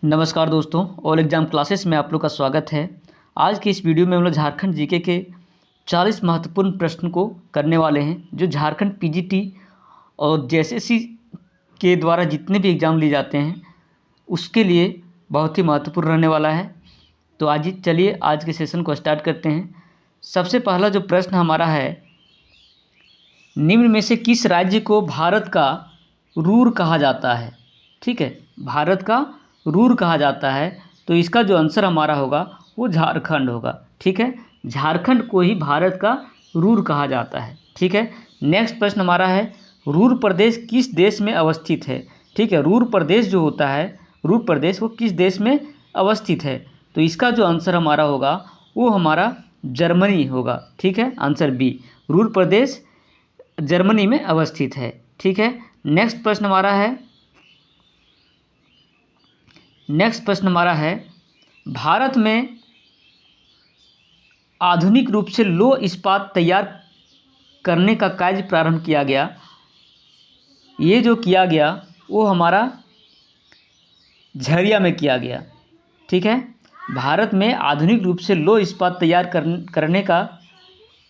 नमस्कार दोस्तों, all exam classes में आप लोग का स्वागत है। आज की इस वीडियो में हम लोग झारखंड जीके के 40 महत्वपूर्ण प्रश्न को करने वाले हैं, जो झारखंड पीजीटी और जेएसएससी के द्वारा जितने भी एग्ज़ाम लिए जाते हैं उसके लिए बहुत ही महत्वपूर्ण रहने वाला है। तो चलिए आज के सेशन को स्टार्ट करते हैं। सबसे पहला जो प्रश्न हमारा है, निम्न में से किस राज्य को भारत का रूर कहा जाता है? ठीक है, भारत का रूर कहा जाता है, तो इसका जो आंसर हमारा होगा वो झारखंड होगा। ठीक है, झारखंड को ही भारत का रूर कहा जाता है। ठीक है, नेक्स्ट प्रश्न हमारा है, रूर प्रदेश किस देश में अवस्थित है? ठीक है, रूर प्रदेश जो होता है, रूर प्रदेश वो किस देश में अवस्थित है? तो इसका जो आंसर हमारा होगा वो हमारा जर्मनी होगा। ठीक है, आंसर बी, रूर प्रदेश जर्मनी में अवस्थित है। ठीक है, नेक्स्ट प्रश्न हमारा है, भारत में आधुनिक रूप से लौह इस्पात तैयार करने का कार्य प्रारंभ किया गया। ये जो किया गया वो हमारा झरिया में किया गया। ठीक है, भारत में आधुनिक रूप से लौह इस्पात तैयार करने का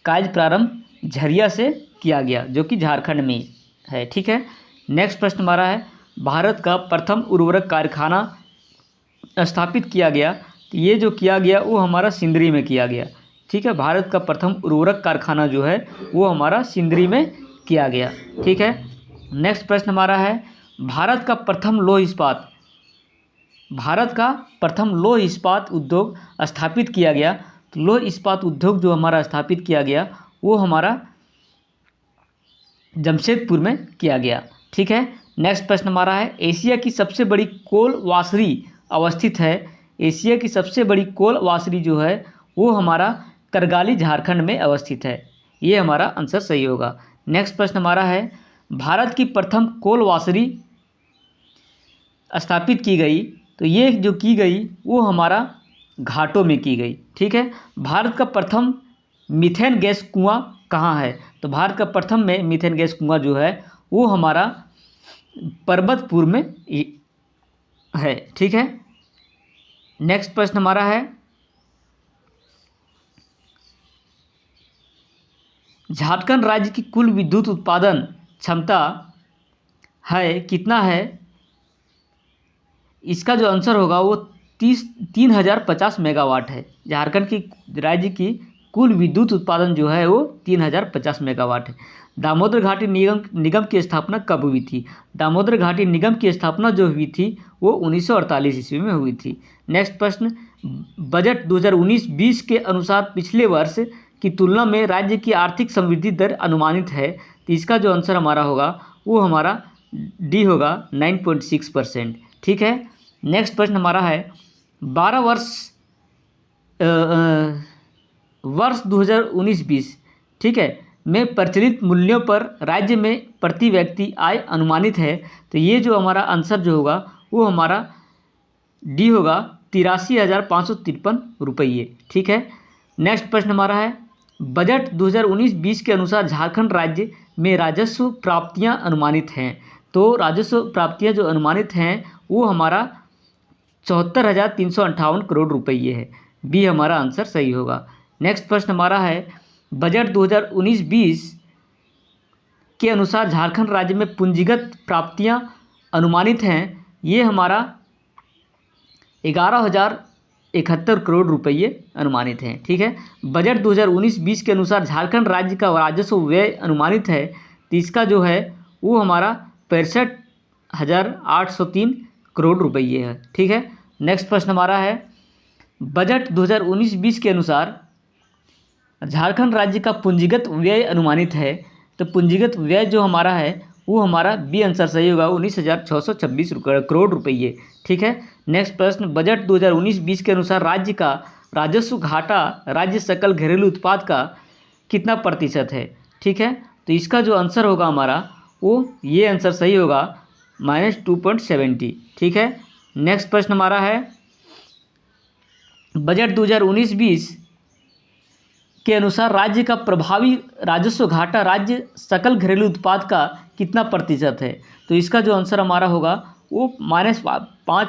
कार्य प्रारंभ झरिया से किया गया, जो कि झारखंड में है। ठीक है, नेक्स्ट प्रश्न हमारा है, भारत का प्रथम उर्वरक कारखाना स्थापित किया गया। तो ये जो किया गया वो हमारा सिंदरी में किया गया। ठीक है, भारत का प्रथम उर्वरक कारखाना जो है वो हमारा सिंदरी में किया गया। ठीक है, नेक्स्ट प्रश्न हमारा है, भारत का प्रथम लौह इस्पात उद्योग स्थापित किया गया। तो लौह इस्पात उद्योग जो हमारा स्थापित किया गया वो हमारा जमशेदपुर में किया गया। ठीक है, नेक्स्ट प्रश्न हमारा है, एशिया की सबसे बड़ी कोल वाशरी अवस्थित है। एशिया की सबसे बड़ी कोल वाशरी जो है वो हमारा करगाली झारखंड में अवस्थित है। ये हमारा आंसर सही होगा। नेक्स्ट प्रश्न हमारा है, भारत की प्रथम कोल वाशरी स्थापित की गई। तो ये जो की गई वो हमारा घाटों में की गई। ठीक है, भारत का प्रथम मीथेन गैस कुआं कहाँ है? तो भारत का प्रथम में मीथेन गैस कुआं जो है वो हमारा परबतपुर में है। ठीक है, नेक्स्ट प्रश्न हमारा है, झारखंड राज्य की कुल विद्युत उत्पादन क्षमता है कितना है? इसका जो आंसर होगा वो 3050 मेगावाट है। झारखंड की राज्य की कुल विद्युत उत्पादन जो है वो 3050 मेगावाट है। दामोदर घाटी निगम की स्थापना कब हुई थी? दामोदर घाटी निगम की स्थापना जो हुई थी वो 1948 ईस्वी में हुई थी। नेक्स्ट प्रश्न, बजट 2019-20 के अनुसार पिछले वर्ष की तुलना में राज्य की आर्थिक समृद्धि दर अनुमानित है। तो इसका जो आंसर हमारा होगा वो हमारा डी होगा, 9.6%। ठीक है, नेक्स्ट प्रश्न हमारा है, 12 वर्ष 2019-20 ठीक है में प्रचलित मूल्यों पर राज्य में प्रति व्यक्ति आय अनुमानित है। तो ये जो हमारा आंसर जो होगा वो हमारा डी होगा, 83,553 रुपये। ठीक है, नेक्स्ट प्रश्न हमारा है, बजट 2019-20 के अनुसार झारखंड राज्य में राजस्व प्राप्तियां अनुमानित हैं। तो राजस्व प्राप्तियां जो अनुमानित हैं वो हमारा 74,358 करोड़ रुपये है। बी हमारा आंसर सही होगा। नेक्स्ट प्रश्न हमारा है, बजट 2019-20 के अनुसार झारखंड राज्य में पूंजीगत प्राप्तियां अनुमानित हैं। ये हमारा 11,071 करोड़ रुपये अनुमानित हैं। ठीक है, बजट 2019-20 के अनुसार झारखंड राज्य का राजस्व व्यय अनुमानित है। तो इसका जो है वो हमारा 65,803 करोड़ रुपये है। ठीक है, नेक्स्ट प्रश्न हमारा है, बजट 2019-20 के अनुसार झारखंड राज्य का पूंजीगत व्यय अनुमानित है। तो पूंजीगत व्यय जो हमारा है वो हमारा बी आंसर सही होगा, 19,626 करोड़ रुपये। ठीक है, नेक्स्ट प्रश्न, बजट 2019-20 के अनुसार राज्य का राजस्व घाटा राज्य सकल घरेलू उत्पाद का कितना प्रतिशत है? ठीक है, तो इसका जो आंसर होगा हमारा वो ये आंसर सही होगा, -2.70। ठीक है, नेक्स्ट प्रश्न हमारा है, बजट 2019-20 के अनुसार राज्य का प्रभावी राजस्व घाटा राज्य सकल घरेलू उत्पाद का कितना प्रतिशत है? तो इसका जो आंसर हमारा होगा वो -5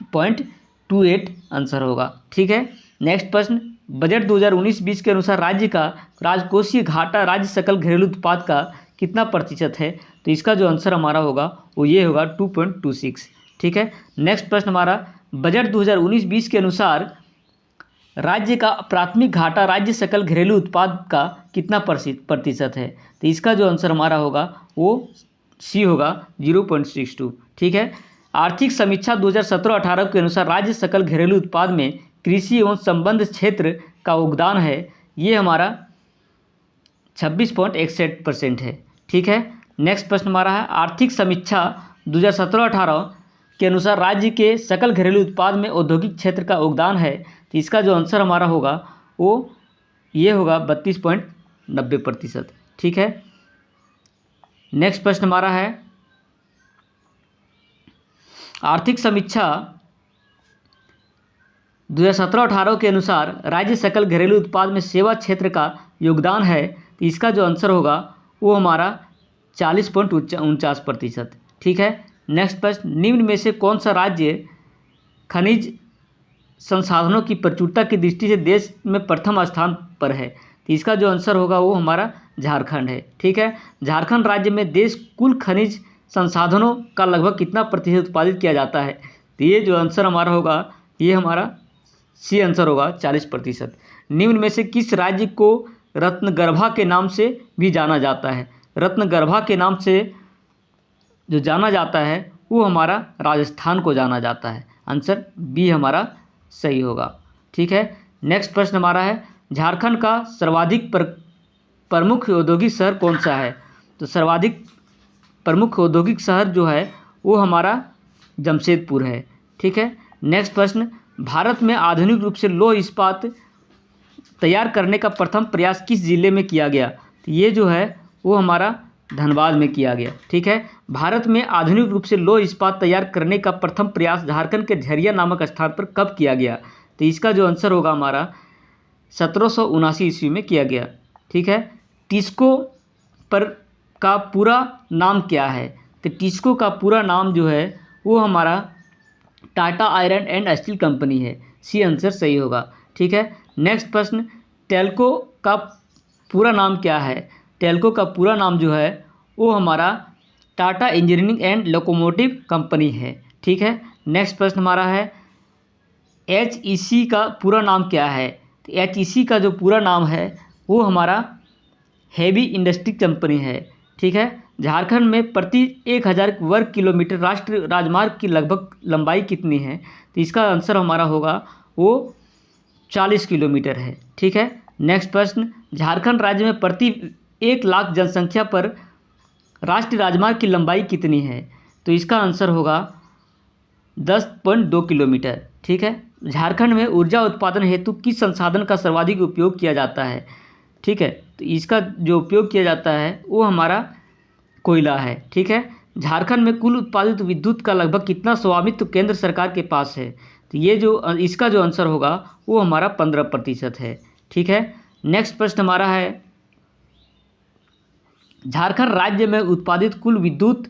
0.28 आंसर होगा। ठीक है, नेक्स्ट प्रश्न, बजट 2019-20 के अनुसार राज्य का राजकोषीय घाटा राज्य सकल घरेलू उत्पाद का कितना प्रतिशत है? तो इसका जो आंसर हमारा होगा वो ये होगा 2.26। ठीक है, नेक्स्ट प्रश्न हमारा, बजट 2019-20 के अनुसार राज्य का प्राथमिक घाटा राज्य सकल घरेलू उत्पाद का कितना प्रतिशत है? तो इसका जो आंसर हमारा होगा वो सी होगा 0.62। ठीक है, आर्थिक समीक्षा 2017-18 के अनुसार राज्य सकल घरेलू उत्पाद में कृषि एवं संबद्ध क्षेत्र का योगदान है, ये हमारा 26.61% है। ठीक है, नेक्स्ट प्रश्न हमारा है, आर्थिक समीक्षा 2017-18 के अनुसार राज्य के सकल घरेलू उत्पाद में औद्योगिक क्षेत्र का योगदान है, तो इसका जो आंसर हमारा होगा वो ये होगा 32.90%। ठीक है, नेक्स्ट प्रश्न हमारा है, आर्थिक समीक्षा 2017-18 के अनुसार राज्य सकल घरेलू उत्पाद में सेवा क्षेत्र का योगदान है, तो इसका जो आंसर होगा वो हमारा 40.49%। ठीक है, नेक्स्ट प्रश्न, निम्न में से कौन सा राज्य खनिज संसाधनों की प्रचुरता की दृष्टि से देश में प्रथम स्थान पर है? तो इसका जो आंसर होगा वो हमारा झारखंड है। ठीक है, झारखंड राज्य में देश कुल खनिज संसाधनों का लगभग कितना प्रतिशत उत्पादित किया जाता है? तो ये जो आंसर हमारा होगा ये हमारा सी आंसर होगा 40%। निम्न में से किस राज्य को रत्नगर्भा के नाम से भी जाना जाता है? रत्नगर्भा के नाम से जो जाना जाता है वो हमारा राजस्थान को जाना जाता है। आंसर बी हमारा सही होगा। ठीक है, नेक्स्ट प्रश्न हमारा है, झारखंड का सर्वाधिक प्रमुख औद्योगिक शहर कौन सा है? तो सर्वाधिक प्रमुख औद्योगिक शहर जो है वो हमारा जमशेदपुर है। ठीक है, नेक्स्ट प्रश्न, भारत में आधुनिक रूप से लौह इस्पात तैयार करने का प्रथम प्रयास किस जिले में किया गया? तो ये जो है वो हमारा धनबाद में किया गया। ठीक है, भारत में आधुनिक रूप से लौह इस्पात तैयार करने का प्रथम प्रयास झारखंड के झरिया नामक स्थान पर कब किया गया? तो इसका जो आंसर होगा हमारा 1779 ईस्वी में किया गया। ठीक है, टिस्को पर का पूरा नाम क्या है? तो टिस्को का पूरा नाम जो है वो हमारा Tata iron and steel company है। सी आंसर सही होगा। ठीक है, नेक्स्ट प्रश्न, टेल्को का पूरा नाम क्या है? टेल्को का पूरा नाम जो है वो हमारा Tata engineering and locomotive company है। ठीक है, नेक्स्ट प्रश्न हमारा है, HEC का पूरा नाम क्या है? तो HEC का जो पूरा नाम है वो हमारा हेवी इंडस्ट्री कंपनी है। ठीक है, झारखंड में प्रति 1000 वर्ग किलोमीटर राष्ट्रीय राजमार्ग की लगभग लंबाई कितनी है? तो इसका आंसर हमारा होगा वो 40 किलोमीटर है। ठीक है, नेक्स्ट प्रश्न, झारखंड राज्य में प्रति 1 लाख जनसंख्या पर राष्ट्रीय राजमार्ग की लंबाई कितनी है? तो इसका आंसर होगा 10.2 किलोमीटर। ठीक है, झारखंड में ऊर्जा उत्पादन हेतु किस संसाधन का सर्वाधिक उपयोग किया जाता है? ठीक है, तो इसका जो उपयोग किया जाता है वो हमारा कोयला है। ठीक है, झारखंड में कुल उत्पादित विद्युत का लगभग कितना स्वामित्व केंद्र सरकार के पास है? तो ये जो इसका जो आंसर होगा वो हमारा 15% है। ठीक है, नेक्स्ट प्रश्न हमारा है, झारखंड राज्य में उत्पादित कुल विद्युत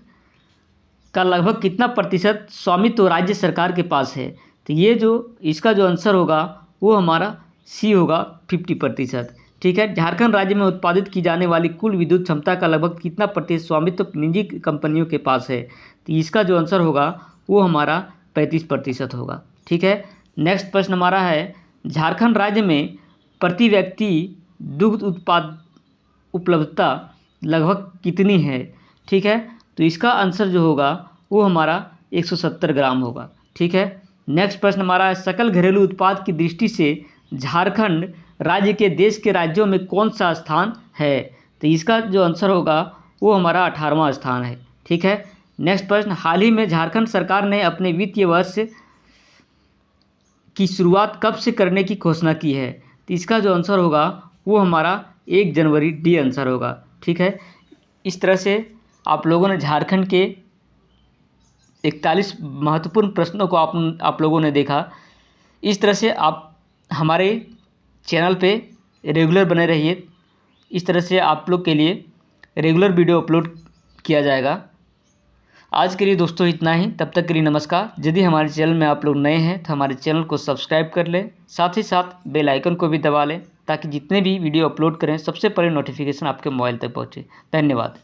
का लगभग कितना प्रतिशत स्वामित्व राज्य सरकार के पास है? तो ये जो इसका जो आंसर होगा वो हमारा सी होगा 50%। ठीक है, झारखंड राज्य में उत्पादित की जाने वाली कुल विद्युत क्षमता का लगभग कितना प्रतिशत स्वामित्व निजी कंपनियों के पास है? तो इसका जो आंसर होगा वो हमारा 35% होगा। ठीक है, नेक्स्ट प्रश्न हमारा है, झारखंड राज्य में प्रति व्यक्ति दुग्ध उत्पाद उपलब्धता लगभग कितनी है? ठीक है, तो इसका आंसर जो होगा वो हमारा 170 ग्राम होगा। ठीक है, नेक्स्ट प्रश्न हमारा है, सकल घरेलू उत्पाद की दृष्टि से झारखंड राज्य के देश के राज्यों में कौन सा स्थान है? तो इसका जो आंसर होगा वो हमारा 18वां स्थान है। ठीक है, नेक्स्ट प्रश्न, हाल ही में झारखंड सरकार ने अपने वित्तीय वर्ष की शुरुआत कब से करने की घोषणा की है? तो इसका जो आंसर होगा वो हमारा 1 जनवरी, डी आंसर होगा। ठीक है, इस तरह से आप लोगों ने झारखंड के 41 महत्वपूर्ण प्रश्नों को आप लोगों ने देखा। इस तरह से आप हमारे चैनल पे रेगुलर बने रहिए। इस तरह से आप लोग के लिए रेगुलर वीडियो अपलोड किया जाएगा। आज के लिए दोस्तों इतना ही, तब तक के लिए नमस्कार। यदि हमारे चैनल में आप लोग नए हैं तो हमारे चैनल को सब्सक्राइब कर लें, साथ ही साथ बेल आइकन को भी दबा लें ताकि जितने भी वीडियो अपलोड करें सबसे पहले नोटिफिकेशन आपके मोबाइल तक पहुँचे। धन्यवाद।